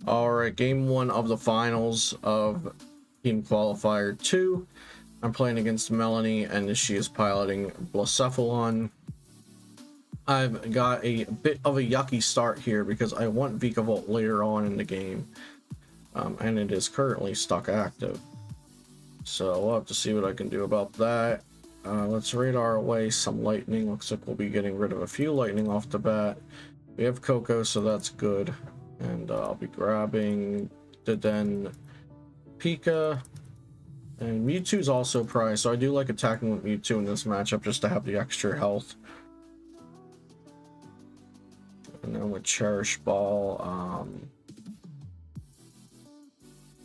All right, game 1 of the finals of Team Qualifier 2. I'm playing against Melanie, and she is piloting Blacephalon. I've got a bit of a yucky start here because I want Vikavolt later on in the game, and it is currently stuck active. So we'll have to see what I can do about that. Let's radar away some lightning. Looks like we'll be getting rid of a few lightning off the bat. We have Coco, so that's good. And I'll be grabbing the Den Pika. And Mewtwo's also prized, so I do like attacking with Mewtwo in this matchup just to have the extra health. And then with Cherish Ball,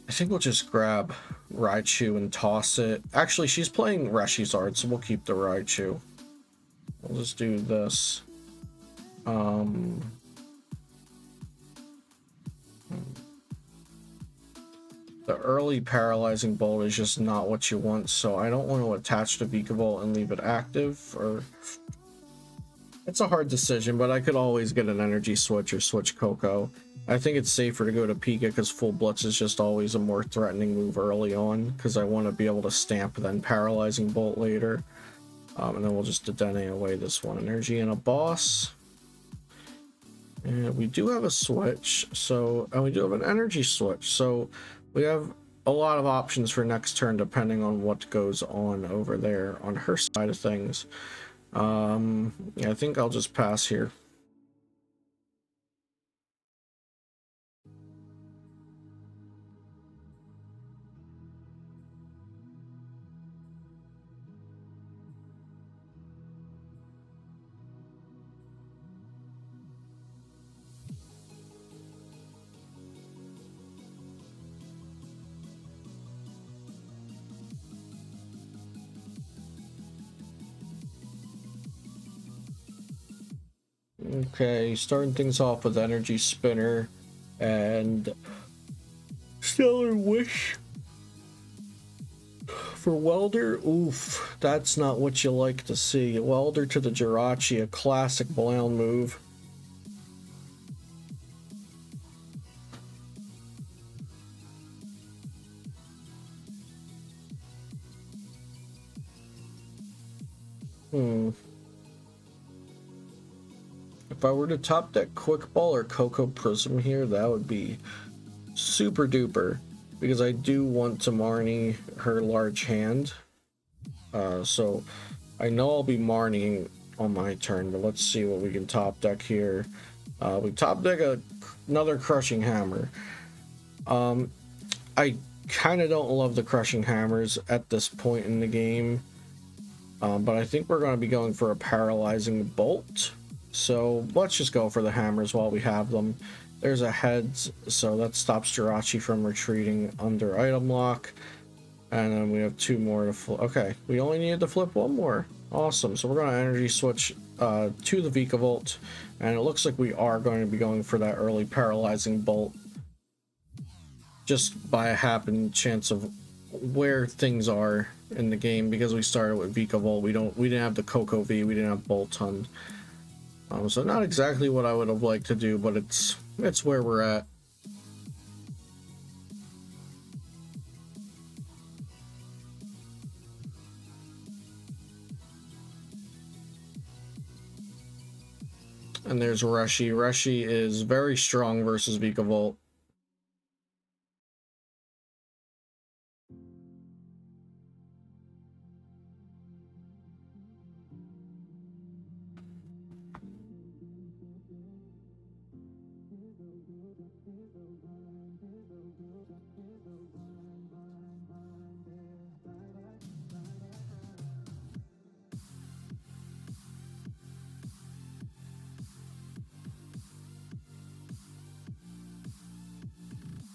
I think we'll just grab Raichu and toss it. Actually, she's playing Reshizard, so we'll keep the Raichu. We'll just do this. The early paralyzing bolt is just not what you want, so I don't want to attach to Vikavolt and leave it active. Or it's a hard decision, but I could always get an energy switch or switch Coco. I think it's safer to go to Pika because Full Blitz is just always a more threatening move early on, because I want to be able to stamp then paralyzing bolt later. And then we'll just Dedenne away this one energy and a boss. And we do have a switch, and we do have an energy switch, so we have a lot of options for next turn depending on what goes on over there on her side of things. Yeah, I think I'll just pass here. Okay, starting things off with Energy Spinner and Stellar Wish. For Welder, oof, that's not what you like to see. Welder to the Jirachi, a classic Blown move. If I were to top deck Quick Ball or Coco Prism here, that would be super duper, because I do want to Marnie her large hand. So I know I'll be Marnieing on my turn, but let's see what we can top deck here. We top deck another Crushing Hammer. I kind of don't love the Crushing Hammers at this point in the game, but I think we're going to be going for a Paralyzing Bolt. So let's just go for the hammers while we have them. There's a heads, so that stops Jirachi from retreating under item lock. And then we have 2 more to flip. Okay, we only needed to flip 1 more. Awesome. So we're going to energy switch to the Vikavolt. And it looks like we are going to be going for that early paralyzing bolt, just by a happen chance of where things are in the game, because we started with Vikavolt. We didn't have the Coco V, we didn't have Boltund. So not exactly what I would have liked to do, but it's where we're at. And there's Reshi. Reshi is very strong versus Vikavolt.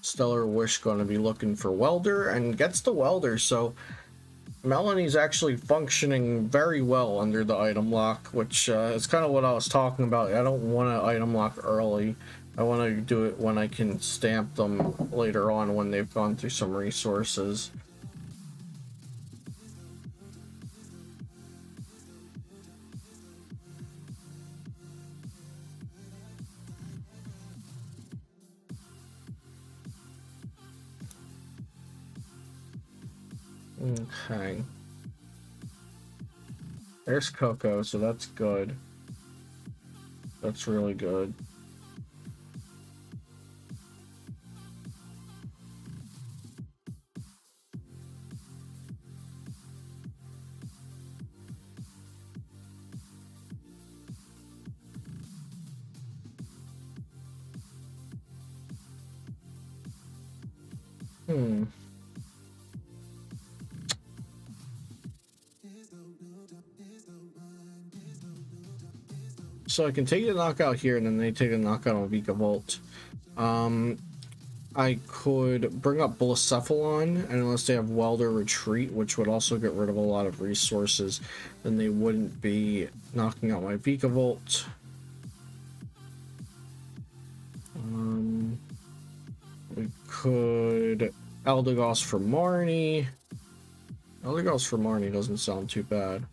Stellar Wish going to be looking for Welder and gets the Welder, so Melanie's actually functioning very well under the item lock, which is kind of what I was talking about. I don't want to item lock early. I want to do it when I can stamp them later on when they've gone through some resources. Okay. There's Coco, so that's good. That's really good. So I can take the knockout here, and then they take a knockout on Vikavolt. I could bring up Blacephalon, and unless they have Welder Retreat, which would also get rid of a lot of resources, then they wouldn't be knocking out my Vikavolt. We could Eldegoss for Marnie. Eldegoss for Marnie doesn't sound too bad.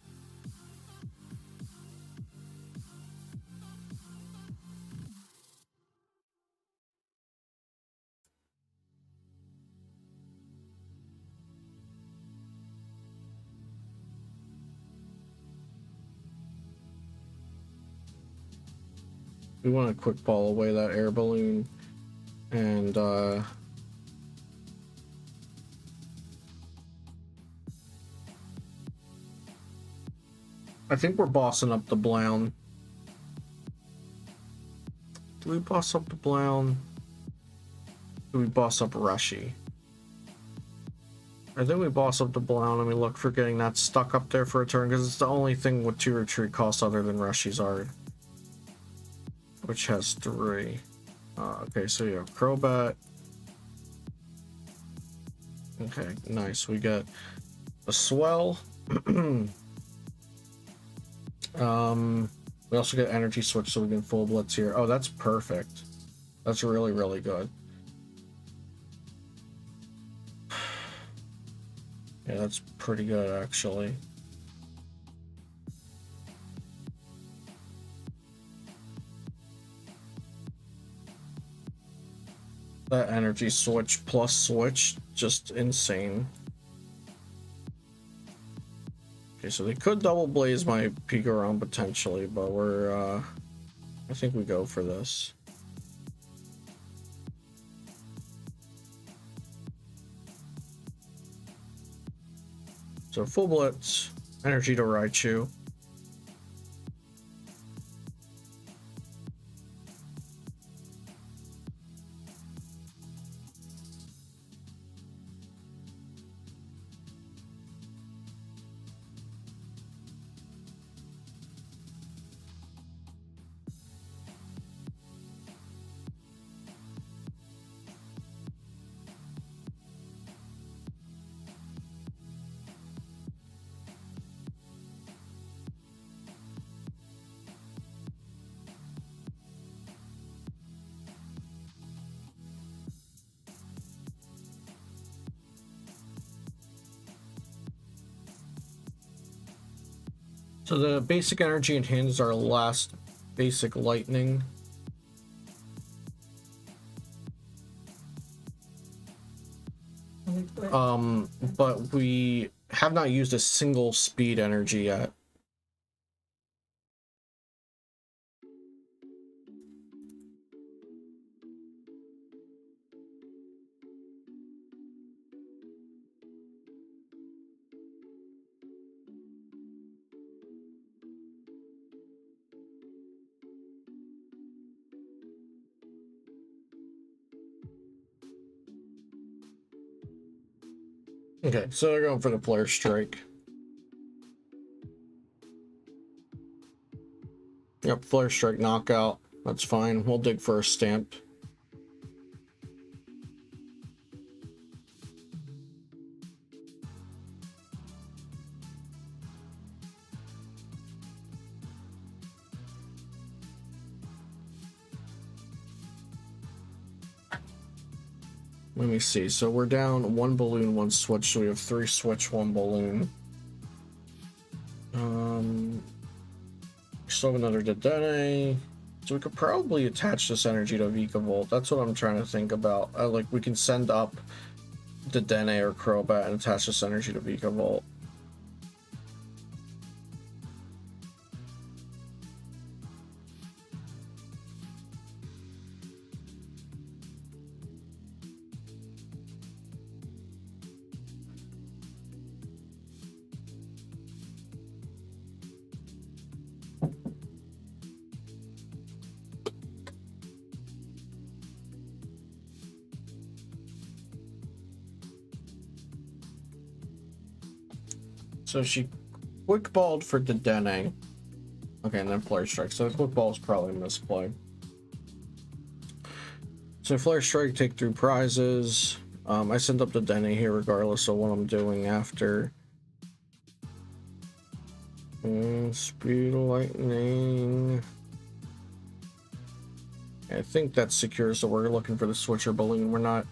We want to quick ball away that air balloon, and I think we're bossing up the Blown. Do we boss up the Blown? Do we boss up Rushy? I think we boss up the Blown, and we look for getting that stuck up there for a turn, because it's the only thing with 2 retreat costs other than Rushy's Art, which has 3. Okay, so you have Crobat. Okay, nice. We get a Swell. We also get Energy Switch, so we can full Blitz here. Oh, that's perfect. That's really, really good. Yeah, that's pretty good, actually. That Energy Switch plus Switch, just insane. Okay, so they could double blaze my Pikarom potentially, but we're, I think we go for this. So full Blitz, Energy to Raichu. So the basic energy in hand is our last basic lightning. But we have not used a single speed energy yet. Okay, so they're going for the Flare Strike. Yep, Flare Strike knockout. That's fine. We'll dig for a stamp. Let me see. So we're down 1 balloon, 1 switch. So we have 3 switch, 1 balloon. Still have another Dedenne. So we could probably attach this energy to Vikavolt. That's what I'm trying to think about. Like, we can send up the Dene or Crobat and attach this energy to Vikavolt. So she quick balled for the Dene. Okay, and then Flare Strike. So the quick ball is probably a misplay. So Flare Strike, take 3 prizes. I send up the Dene here regardless of what I'm doing after. Speed Lightning. I think that secures, so we're looking for the Switcher Balloon. We're not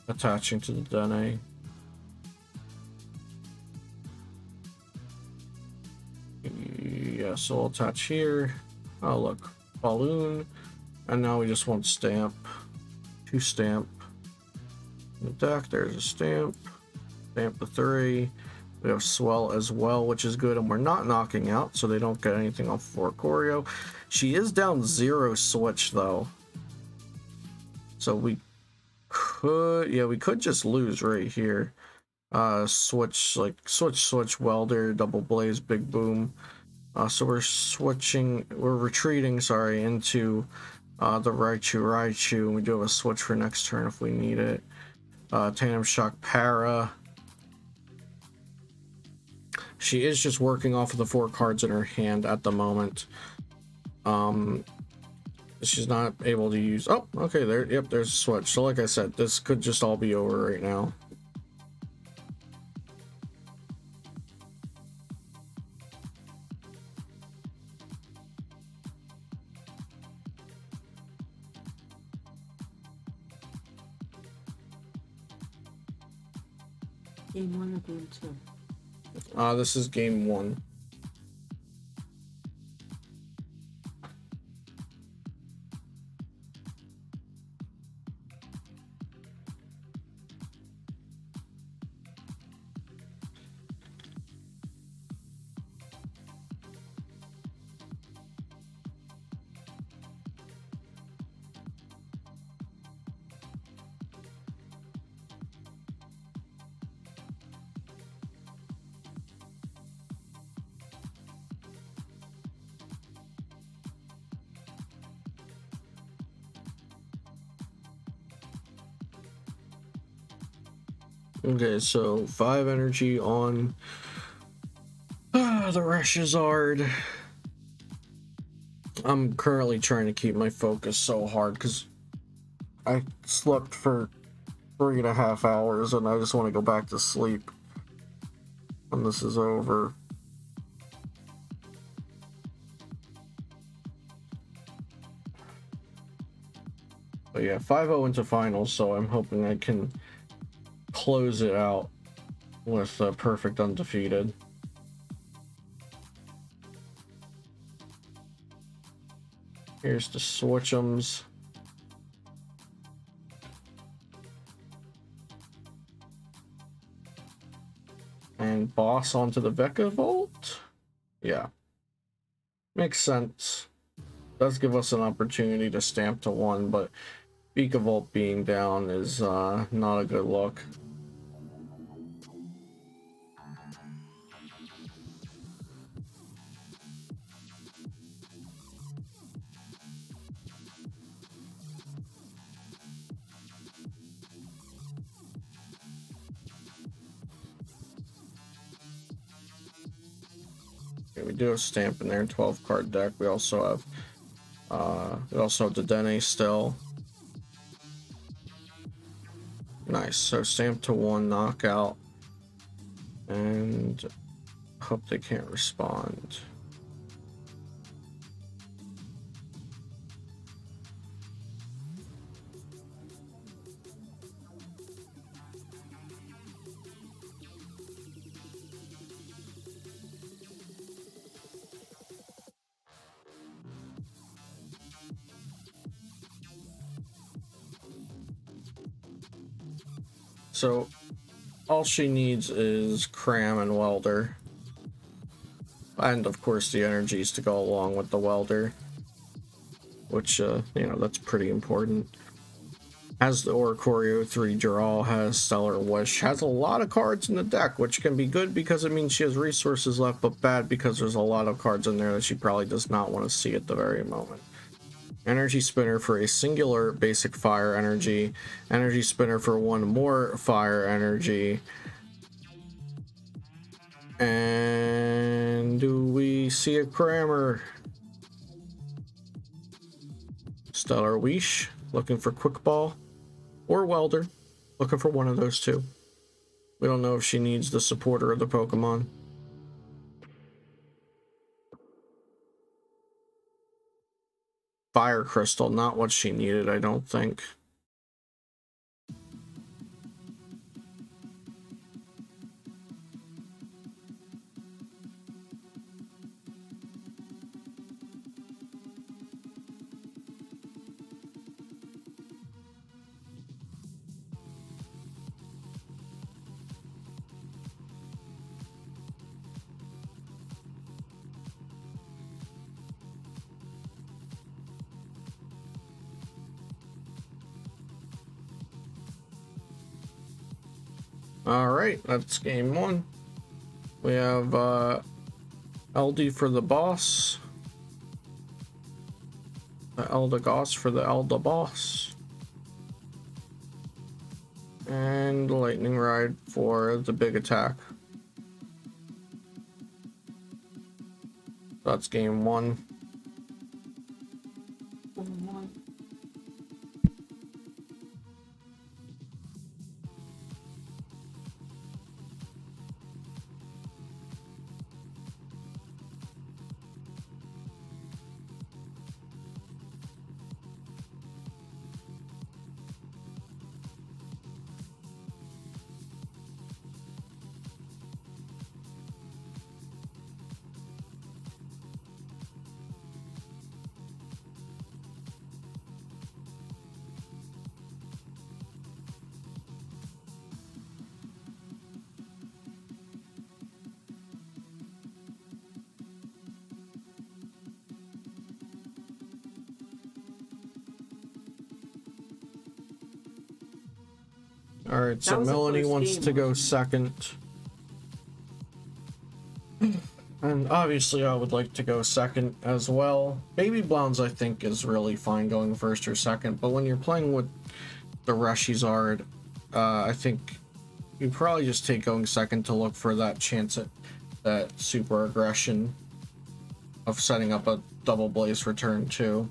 attaching to the Dene. Yeah, so I'll attach here. Oh, look. Balloon. And now we just want Stamp. 2 Stamp. In the deck, there's a Stamp. Stamp the 3. We have Swell as well, which is good. And we're not knocking out, so they don't get anything off for Choreo. She is down 0 Switch, though. So we could... Yeah, we could just lose right here. Switch, like, switch, Welder, Double Blaze, Big Boom. So we're retreating, sorry, into the Raichu. We do have a switch for next turn if we need it. Tandem Shock Para. She is just working off of the 4 cards in her hand at the moment. She's not able to use... Oh, okay, there. Yep, there's a switch. So like I said, this could just all be over right now. Game 1 or game 2? This is game 1. Okay, so 5 energy on the Reshizard. I'm currently trying to keep my focus so hard because I slept for 3.5 hours and I just want to go back to sleep when this is over. But yeah, 5-0 into finals, so I'm hoping I can close it out with a perfect undefeated. Here's the Switch'ems. And boss onto the Vikavolt. Yeah. Makes sense. Does give us an opportunity to stamp to 1, but Vikavolt being down is not a good look. Okay, we do have Stamp in there, 12 card deck. We also have the Dene still. Nice. So Stamp to 1 knockout. And hope they can't respond. So all she needs is Cram and Welder. And of course the energies to go along with the Welder. Which, you know, that's pretty important. Has the Oricorio 3 draw, has Stellar Wish, has a lot of cards in the deck, which can be good because it means she has resources left, but bad because there's a lot of cards in there that she probably does not want to see at the very moment. Energy Spinner for a singular basic fire energy. Energy Spinner for one more fire energy. And do we see a Crammer? Stellar Wish, looking for Quick Ball. Or Welder, looking for one of those two. We don't know if she needs the supporter of the Pokemon. Fire Crystal, not what she needed, I don't think. Alright, that's game one. We have LD for the boss. Eldegoss for the Elder boss. And Lightning Ride for the big attack. That's game one. Alright, so Melanie wants to go second. And obviously I would like to go second as well. Baby Blounds I think is really fine going first or second, but when you're playing with the Reshizard, I think you probably just take going second to look for that chance at that super aggression of setting up a double blaze for turn 2.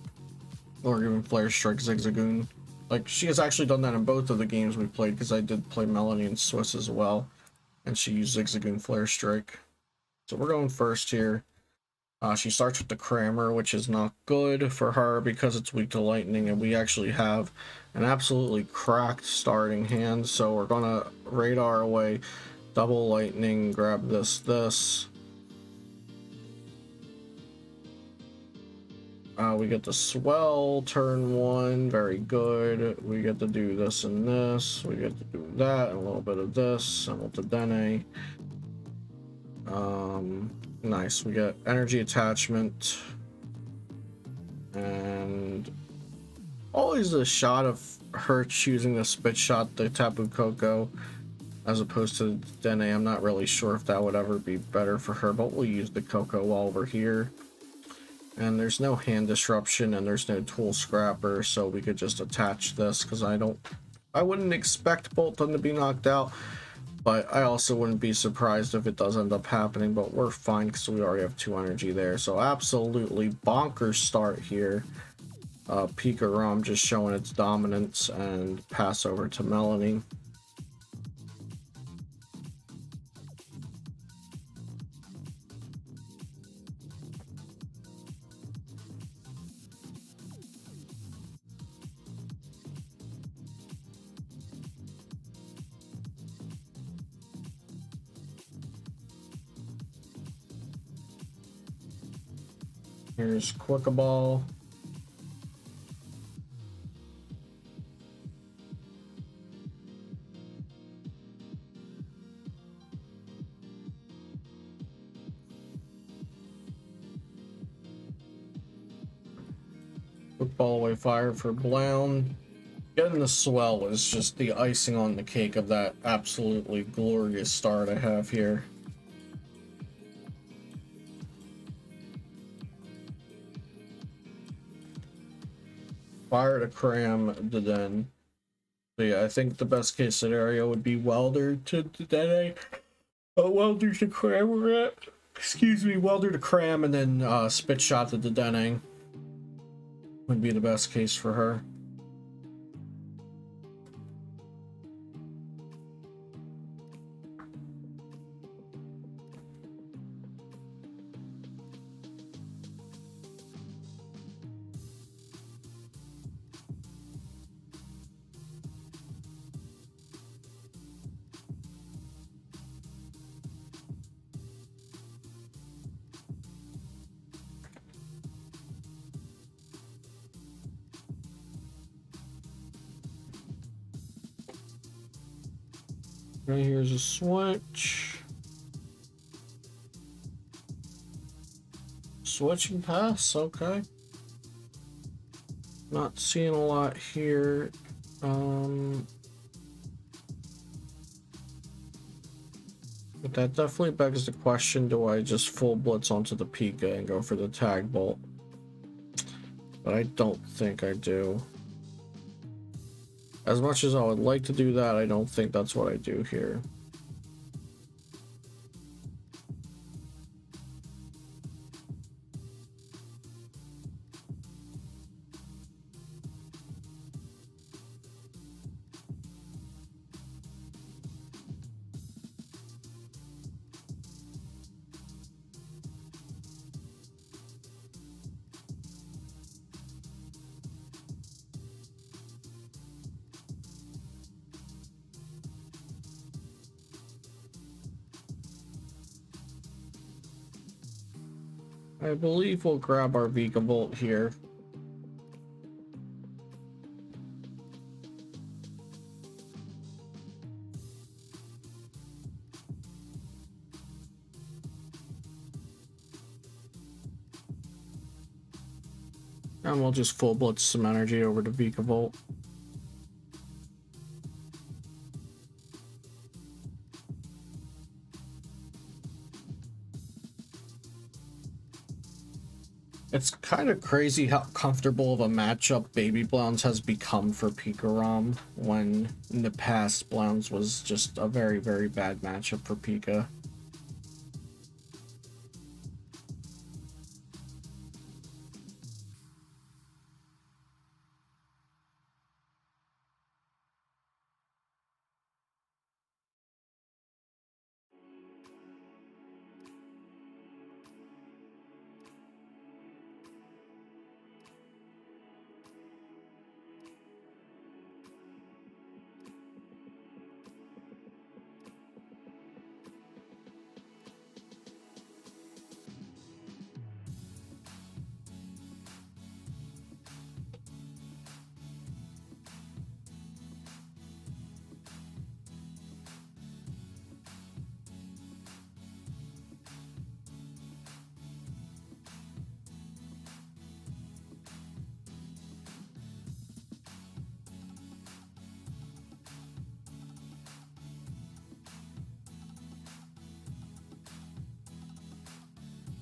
Or even Flare Strike Zigzagoon. Like, she has actually done that in both of the games we played, because I did play Melanie and Swiss as well. And she used Zigzagoon Flare Strike. So we're going first here. She starts with the Crammer, which is not good for her because it's weak to lightning, and we actually have an absolutely cracked starting hand. So we're gonna radar away, double lightning, grab this. We get to Swell turn 1, very good. We get to do this and this. We get to do that and a little bit of this. And with the Dene. Nice. We get Energy Attachment. And always a shot of her choosing the Spit Shot, the Tapu Koko, as opposed to Dene. I'm not really sure if that would ever be better for her, but we'll use the Koko while we're here. And there's no hand disruption and there's no tool scrapper, so we could just attach this because I wouldn't expect Bolton to be knocked out, but I also wouldn't be surprised if it does end up happening, but we're fine because we already have 2 energy there. So absolutely bonkers start here. Pikarom just showing its dominance and pass over to Melanie. Here's Quickaball. quick ball away fire for Blown. Getting the swell was just the icing on the cake of that absolutely glorious start I have here. Fire to cram the den. So yeah, I think the best case scenario would be welder to detonate. Welder to cram. Excuse me, welder to cram and then spit shot to detonate would be the best case for her. Right here's a switch. Switching pass, okay. Not seeing a lot here. But that definitely begs the question, do I just full blitz onto the Pika and go for the tag bolt? But I don't think I do. As much as I would like to do that, I don't think that's what I do here. I believe we'll grab our Vigavolt here. And we'll just full blitz some energy over to Vigavolt. It's kind of crazy how comfortable of a matchup Baby Blounds has become for Pikarom, when in the past Blounds was just a very, very bad matchup for Pika.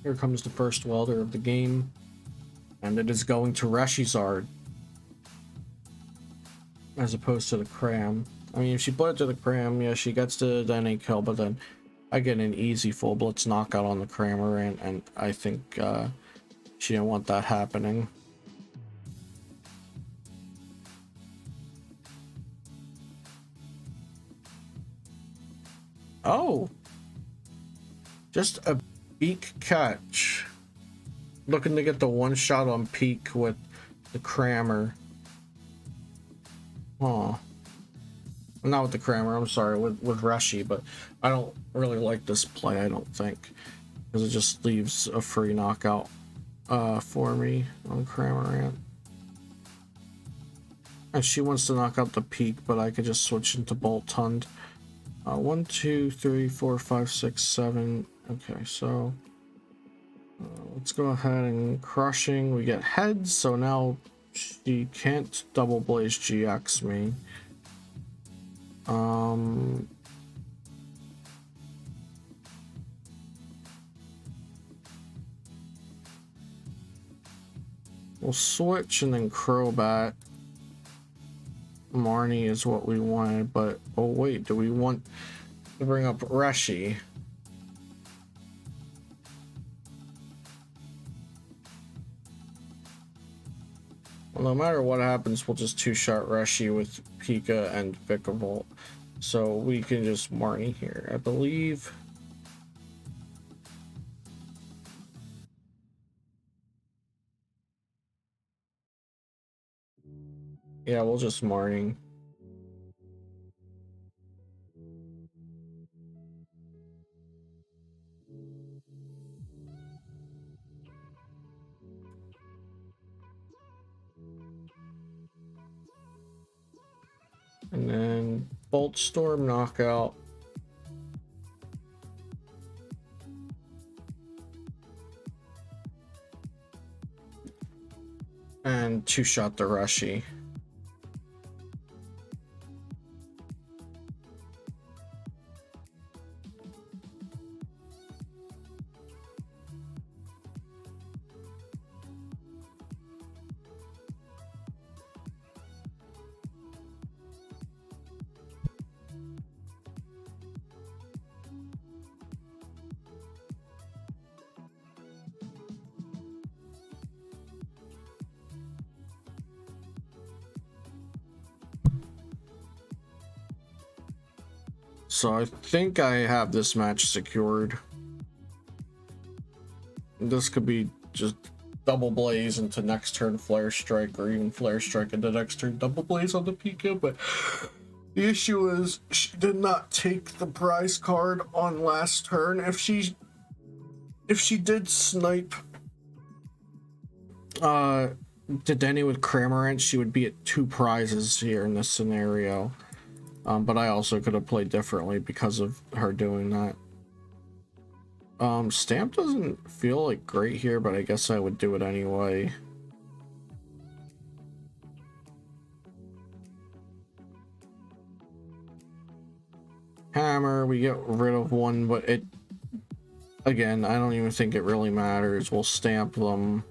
Here comes the first welder of the game, and it is going to Reshizard as opposed to the Cram. I mean, if she put it to the Cram, yeah, she gets the DNA kill, but then I get an easy full blitz knockout on the Crammer, and I think she didn't want that happening. Oh! Just a Beak catch. Looking to get the one shot on Peak with the Crammer. Oh. Not with the Crammer, I'm sorry, with Reshi, but I don't really like this play, I don't think. Because it just leaves a free knockout for me on Cramorant. And she wants to knock out the Peak, but I could just switch into Bolt Tund. 1, 2, 3, 4, 5, 6, 7. Okay, so let's go ahead and crushing. We get heads, so now She can't double blaze GX me. We'll switch and then Crobat. Marnie is what we wanted, but oh wait, do we want to bring up Reshi? Well, no matter what happens, we'll just two-shot Reshi with Pika and Pikarom. So we can just Marnie here, I believe. Yeah, we'll just Marnie. And then Bolt Storm knockout. And two-shot the Reshi. So I think I have this match secured. This could be just double blaze into next turn Flare Strike, or even Flare Strike into next turn double blaze on the Pika, but the issue is she did not take the prize card on last turn. If she did snipe Dedenne with Cramorant, she would be at 2 prizes here in this scenario. But I also could have played differently because of her doing that. Stamp doesn't feel like great here, but I guess I would do it anyway. Hammer, we get rid of one, but it, again, I don't even think it really matters. We'll stamp them.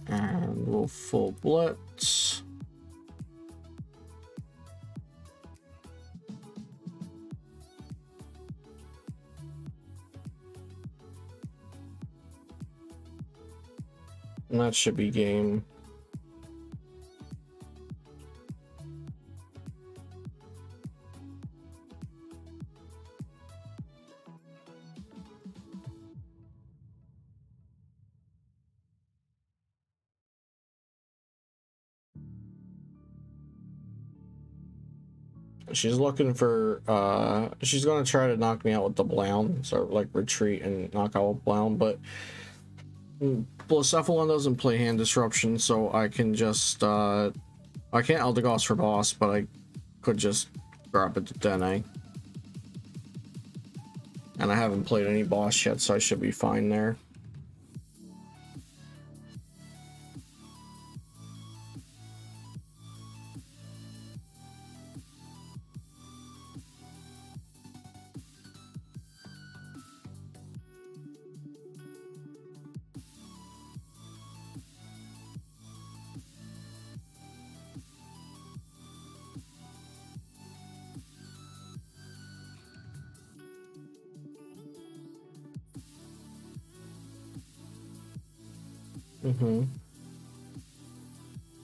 And we'll full blitz. And that should be game. She's looking for, she's gonna try to knock me out with the Blound, so like retreat and knock out with Blound, but Blacephalon doesn't play hand disruption, so I can just, I can't Eldegoss for boss, but I could just grab it to Dene. And I haven't played any boss yet, so I should be fine there.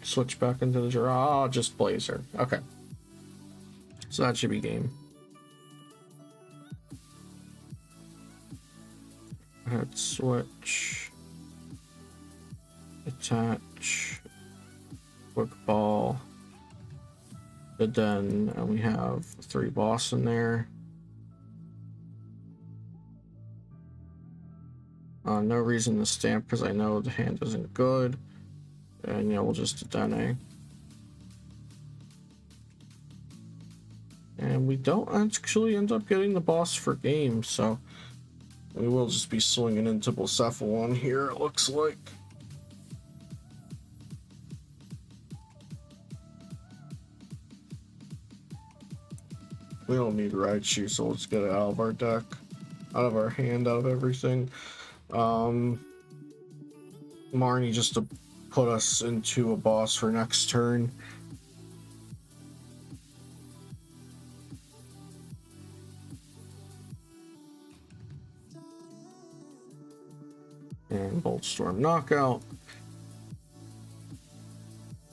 Switch back into the draw. Oh, just Blazer. Okay. So that should be game. Head switch. Attach. Quick ball. The den. And we have 3 boss in there. No reason to stamp because I know the hand isn't good. And yeah, we'll just Dene. And we don't actually end up getting the boss for game, so We will just be swinging into Blacephalon here, it looks like. We don't need Raichu, so let's get it out of our deck. Out of our hand, out of everything. Marnie just to put us into a boss for next turn. And Boltstorm knockout.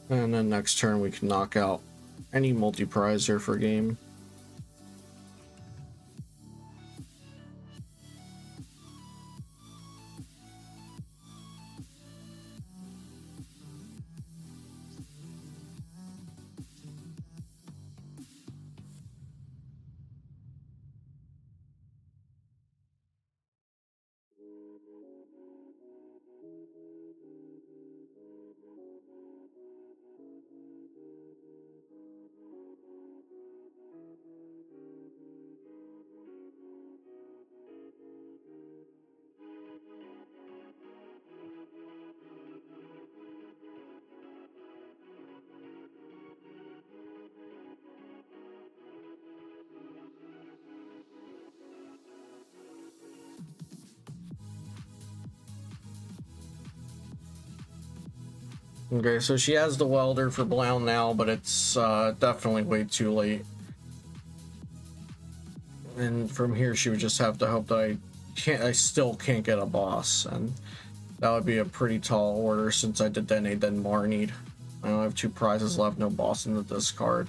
And then next turn we can knock out any multi-prizer for game. Okay, so she has the welder for Blau now, but it's definitely way too late. And from here, she would just have to hope that I still can't get a boss, and that would be a pretty tall order since I did then Marnied. I only have 2 prizes left, no boss in the discard.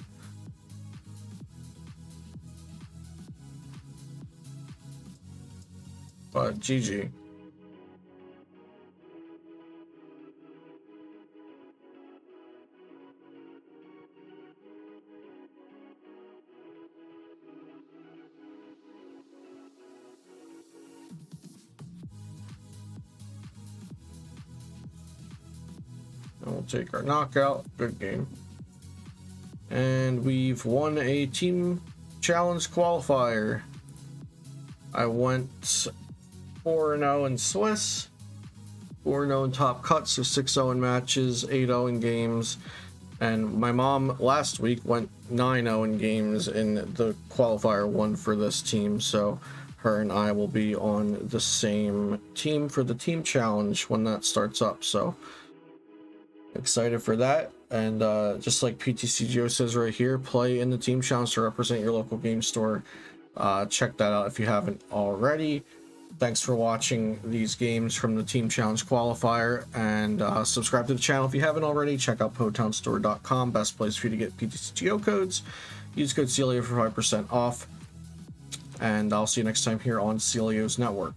But GG. We'll take our knockout. Good game. And we've won a team challenge qualifier. I went 4-0 in Swiss, 4-0 in top cuts, so 6-0 in matches, 8-0 in games. And my mom last week went 9-0 in games in the qualifier one for this team. So her and I will be on the same team for the team challenge when that starts up. So excited for that. And just like PTCGO says right here, play in the team challenge to represent your local game store. Check that out if you haven't already. Thanks for watching these games from the team challenge qualifier, and subscribe to the channel if you haven't already. Check out PotownStore.com, best place for you to get PTCGO codes. Use code CELIO for 5% off, and I'll see you next time here on Celio's Network.